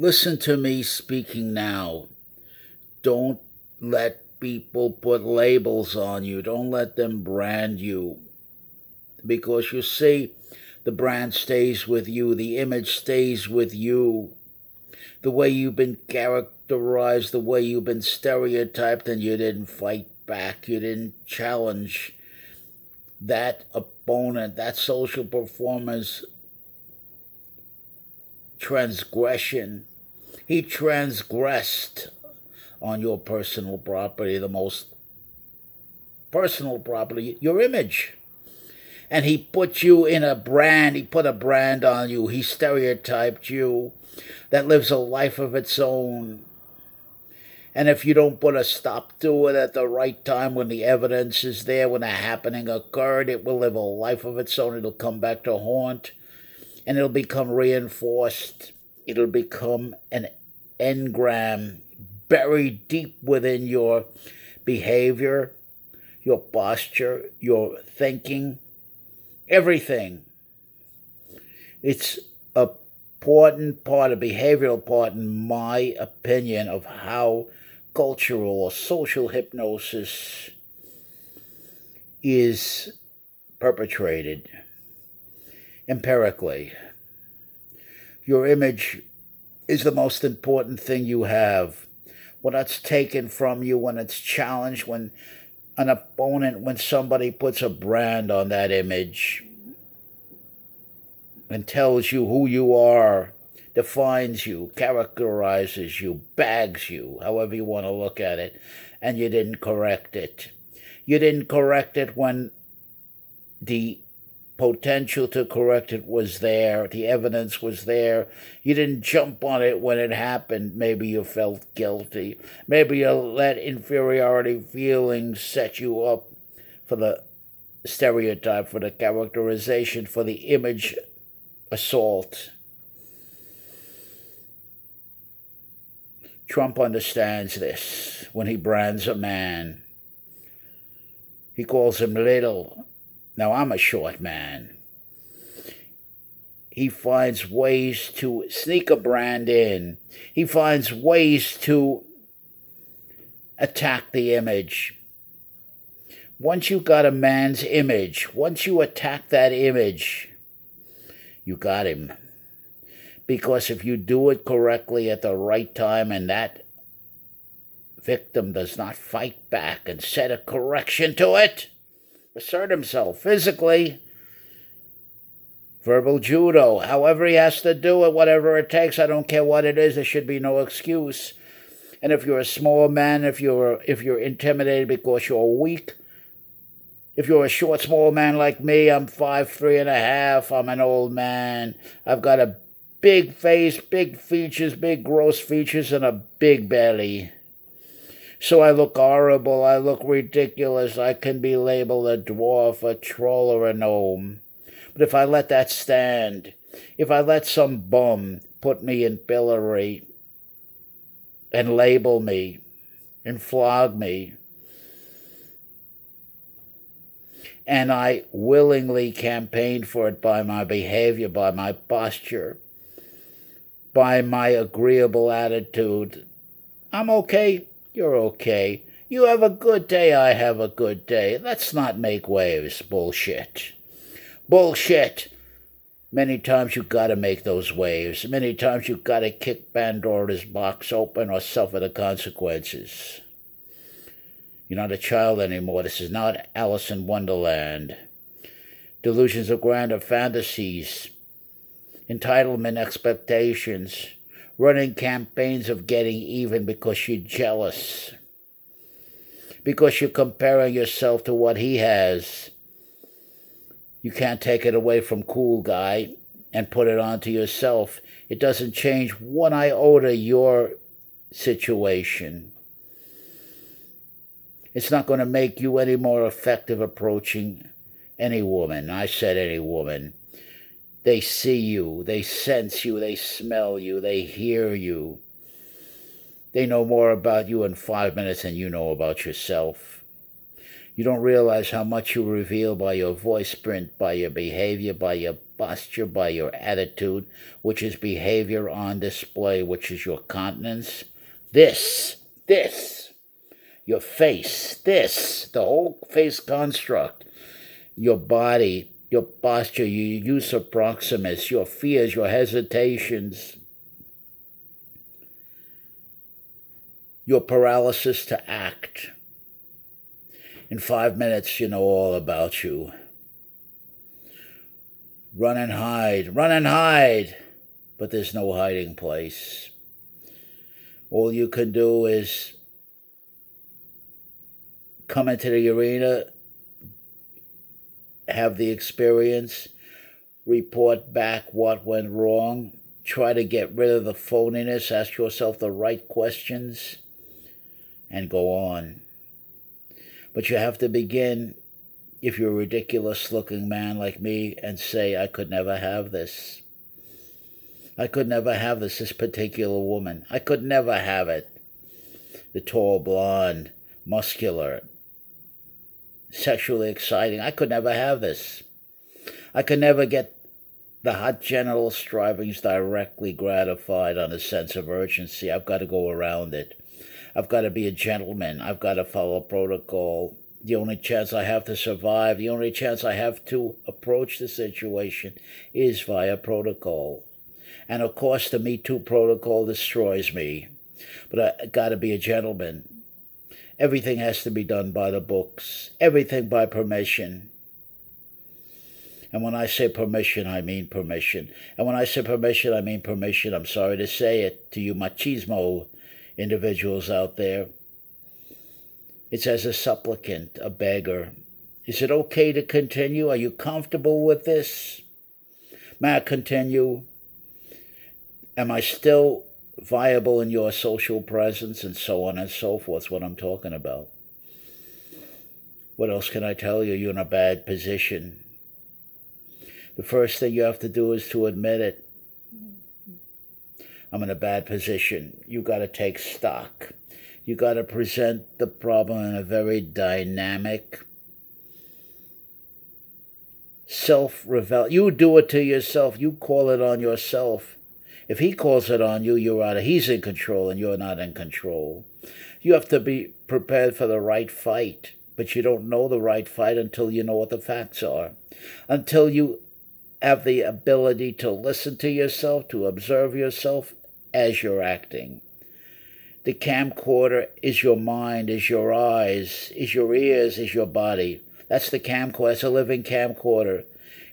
Listen to me speaking now. Don't let people put labels on you. Don't let them brand you. Because you see, the brand stays with you, the image stays with you. The way you've been characterized, the way you've been stereotyped, and you didn't fight back, you didn't challenge that opponent, that social performance transgression. He transgressed on your personal property, the most personal property, your image. And he put you in a brand, he put a brand on you, he stereotyped you that lives a life of its own. And if you don't put a stop to it at the right time when the evidence is there, when a happening occurred, it will live a life of its own. It'll come back to haunt and it'll become reinforced. It'll become an engram buried deep within your behavior, your posture, your thinking, everything. It's a important part, a behavioral part, in my opinion, of how cultural or social hypnosis is perpetrated empirically. Your image is the most important thing you have. When it's taken from you, when it's challenged, when an opponent, when somebody puts a brand on that image and tells you who you are, defines you, characterizes you, bags you, however you want to look at it, and you didn't correct it. You didn't correct it when the potential to correct it was there, the evidence was there. You didn't jump on it when it happened. Maybe you felt guilty. Maybe you let inferiority feelings set you up for the stereotype, for the characterization, for the image assault. Trump understands this when he brands a man. He calls him little. Now, I'm a short man. He finds ways to sneak a brand in. He finds ways to attack the image. Once you got a man's image, once you attack that image, you got him. Because if you do it correctly at the right time and that victim does not fight back and set a correction to it, assert himself physically, verbal judo, however he has to do it, whatever it takes, I don't care what it is, there should be no excuse. And if you're a small man, if you're intimidated because you're weak, if you're a short, small man like me, I'm 5'3.5", I'm an old man, I've got a big face, big features, big gross features, and a big belly. So I look horrible, I look ridiculous, I can be labeled a dwarf, a troll, or a gnome. But if I let that stand, if I let some bum put me in pillory and label me and flog me, and I willingly campaigned for it by my behavior, by my posture, by my agreeable attitude, I'm okay. You're okay. You have a good day, I have a good day. Let's not make waves. Bullshit. Bullshit. Many times you gotta make those waves. Many times you gotta kick Pandora's box open or suffer the consequences. You're not a child anymore. This is not Alice in Wonderland. Delusions of grandeur, fantasies, entitlement expectations, running campaigns of getting even because you're jealous, because you're comparing yourself to what he has. You can't take it away from cool guy and put it onto yourself. It doesn't change one iota your situation. It's not going to make you any more effective approaching any woman. I said any woman. They see you, they sense you, they smell you, they hear you. They know more about you in 5 minutes than you know about yourself. You don't realize how much you reveal by your voice print, by your behavior, by your posture, by your attitude, which is behavior on display, which is your countenance. This, your face, the whole face construct, your body, your posture, your use of proximus, your fears, your hesitations, your paralysis to act. In 5 minutes, you know all about you. Run and hide, but there's no hiding place. All you can do is come into the arena, have the experience, report back what went wrong, try to get rid of the phoniness, ask yourself the right questions, and go on. But you have to begin, if you're a ridiculous-looking man like me, and say, I could never have this. I could never have this particular woman. I could never have it. The tall, blonde, muscular, sexually exciting. I could never have this. I could never get the hot genital strivings directly gratified on a sense of urgency. I've got to go around it. I've got to be a gentleman. I've got to follow protocol. The only chance I have to survive, the only chance I have to approach the situation is via protocol. And of course, the Me Too protocol destroys me. But I got to be a gentleman. Everything has to be done by the books. Everything by permission. And when I say permission, I mean permission. And when I say permission, I mean permission. I'm sorry to say it to you machismo individuals out there. It's as a supplicant, a beggar. Is it okay to continue? Are you comfortable with this? May I continue? Am I still viable in your social presence? And so on and so forth is what I'm talking about. What else can I tell you? You're in a bad position. The first thing you have to do is to admit it. I'm in a bad position. You got to take stock. You got to present the problem in a very dynamic, self-revel. You do it to yourself. You call it on yourself. If he calls it on you, you're out of. He's in control and you're not in control. You have to be prepared for the right fight, but you don't know the right fight until you know what the facts are. Until you have the ability to listen to yourself, to observe yourself as you're acting. The camcorder is your mind, is your eyes, is your ears, is your body. That's the camcorder. It's a living camcorder. It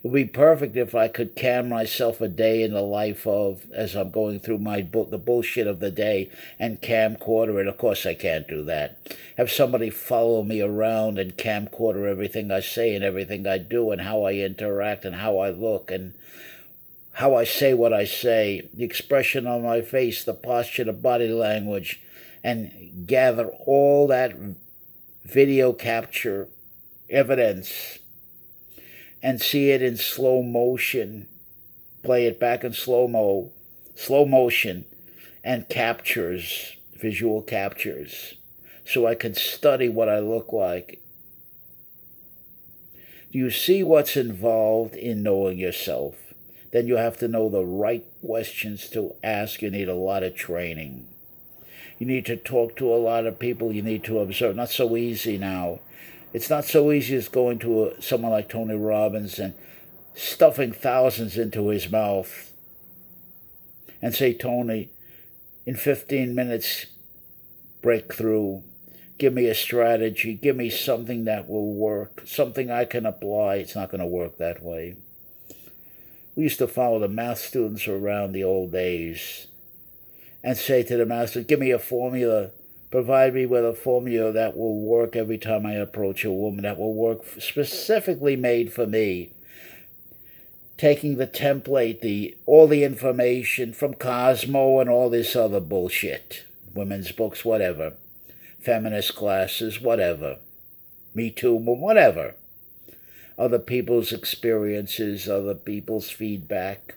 would be perfect if I could cam myself a day in the life of, as I'm going through the bullshit of the day, and camcorder it. Of course I can't do that. Have somebody follow me around and camcorder everything I say and everything I do and how I interact and how I look and how I say what I say, the expression on my face, the posture, the body language, and gather all that video capture evidence and see it in slow motion, play it back in slow motion, and captures, visual captures, so I can study what I look like. Do you see what's involved in knowing yourself? Then you have to know the right questions to ask. You need a lot of training. You need to talk to a lot of people. You need to observe. Not so easy now. It's not so easy as going to someone like Tony Robbins and stuffing thousands into his mouth and say, Tony, in 15 minutes, break through. Give me a strategy. Give me something that will work, something I can apply. It's not going to work that way. We used to follow the math students around the old days and say to the master, give me a formula. Provide me with a formula that will work every time I approach a woman, that will work specifically made for me. Taking the template, all the information from Cosmo and all this other bullshit, women's books, whatever, feminist classes, whatever, Me Too, whatever. Other people's experiences, other people's feedback,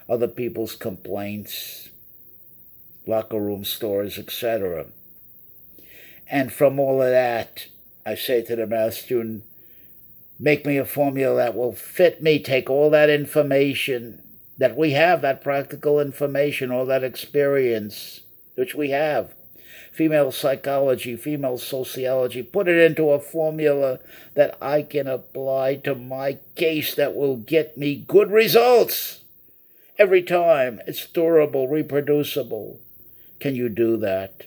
other people's complaints, locker room stories, etc. And from all of that, I say to the math student, make me a formula that will fit me. Take all that information that we have, that practical information, all that experience, which we have, female psychology, female sociology, put it into a formula that I can apply to my case that will get me good results every time. It's durable, reproducible. Can you do that?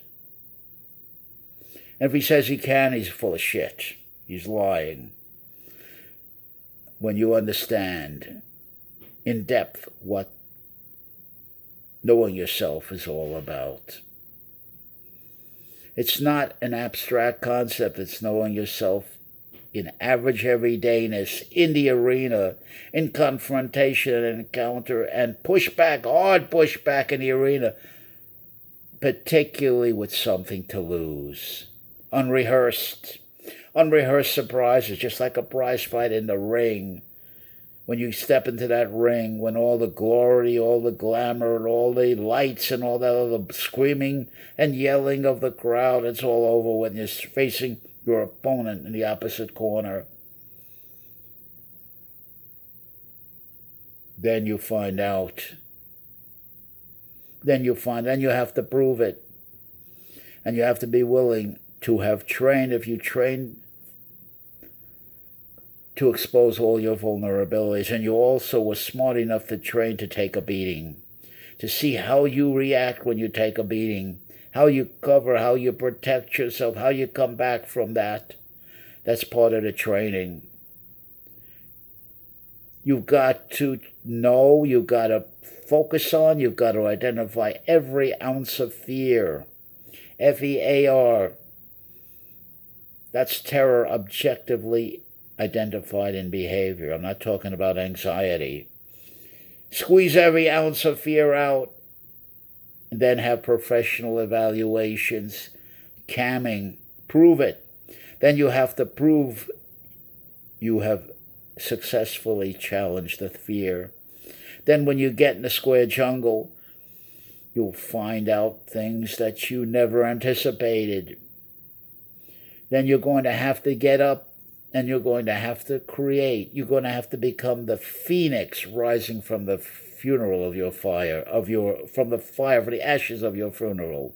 And if he says he can, he's full of shit. He's lying. When you understand in depth what knowing yourself is all about. It's not an abstract concept. It's knowing yourself in average everydayness, in the arena, in confrontation and encounter, and pushback, hard pushback in the arena, particularly with something to lose. Unrehearsed surprises, just like a prize fight in the ring. When you step into that ring, when all the glory, all the glamour, and all the lights and all that other screaming and yelling of the crowd, it's all over when you're facing your opponent in the opposite corner. Then you find out. Then you have to prove it. And you have to be willing to have trained, if you train to expose all your vulnerabilities, and you also were smart enough to train to take a beating, to see how you react when you take a beating, how you cover, how you protect yourself, how you come back from that. That's part of the training. You've got to know, you've got to focus on, you've got to identify every ounce of fear. F-E-A-R. That's terror objectively identified in behavior. I'm not talking about anxiety. Squeeze every ounce of fear out, and then have professional evaluations, camming, prove it. Then you have to prove you have successfully challenged the fear. Then when you get in the square jungle, you'll find out things that you never anticipated. Then you're going to have to get up and you're going to have to create. You're going to have to become the phoenix rising from the funeral of your fire, from the fire, from the ashes of your funeral,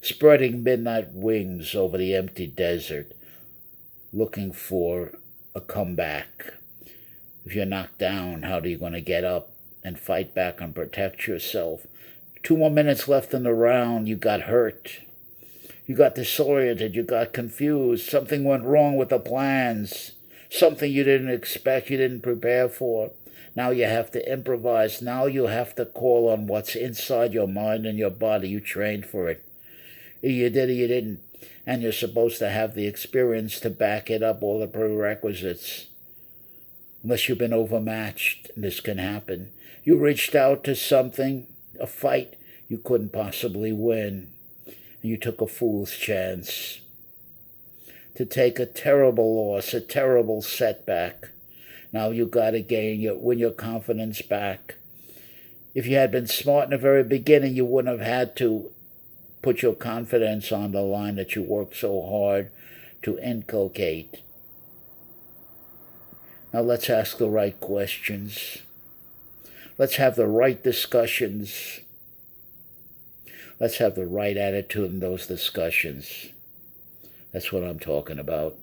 spreading midnight wings over the empty desert, looking for a comeback. If you're knocked down, how are you going to get up and fight back and protect yourself? 2 more minutes left in the round, you got hurt. You got disoriented, you got confused, something went wrong with the plans, something you didn't expect, you didn't prepare for. Now you have to improvise. Now you have to call on what's inside your mind and your body. You trained for it. You did or you didn't. And you're supposed to have the experience to back it up, all the prerequisites. Unless you've been overmatched, this can happen. You reached out to something, a fight you couldn't possibly win. You took a fool's chance to take a terrible loss, a terrible setback. Now you got to win your confidence back. If you had been smart in the very beginning, you wouldn't have had to put your confidence on the line that you worked so hard to inculcate. Now let's ask the right questions. Let's have the right discussions. Let's have the right attitude in those discussions. That's what I'm talking about.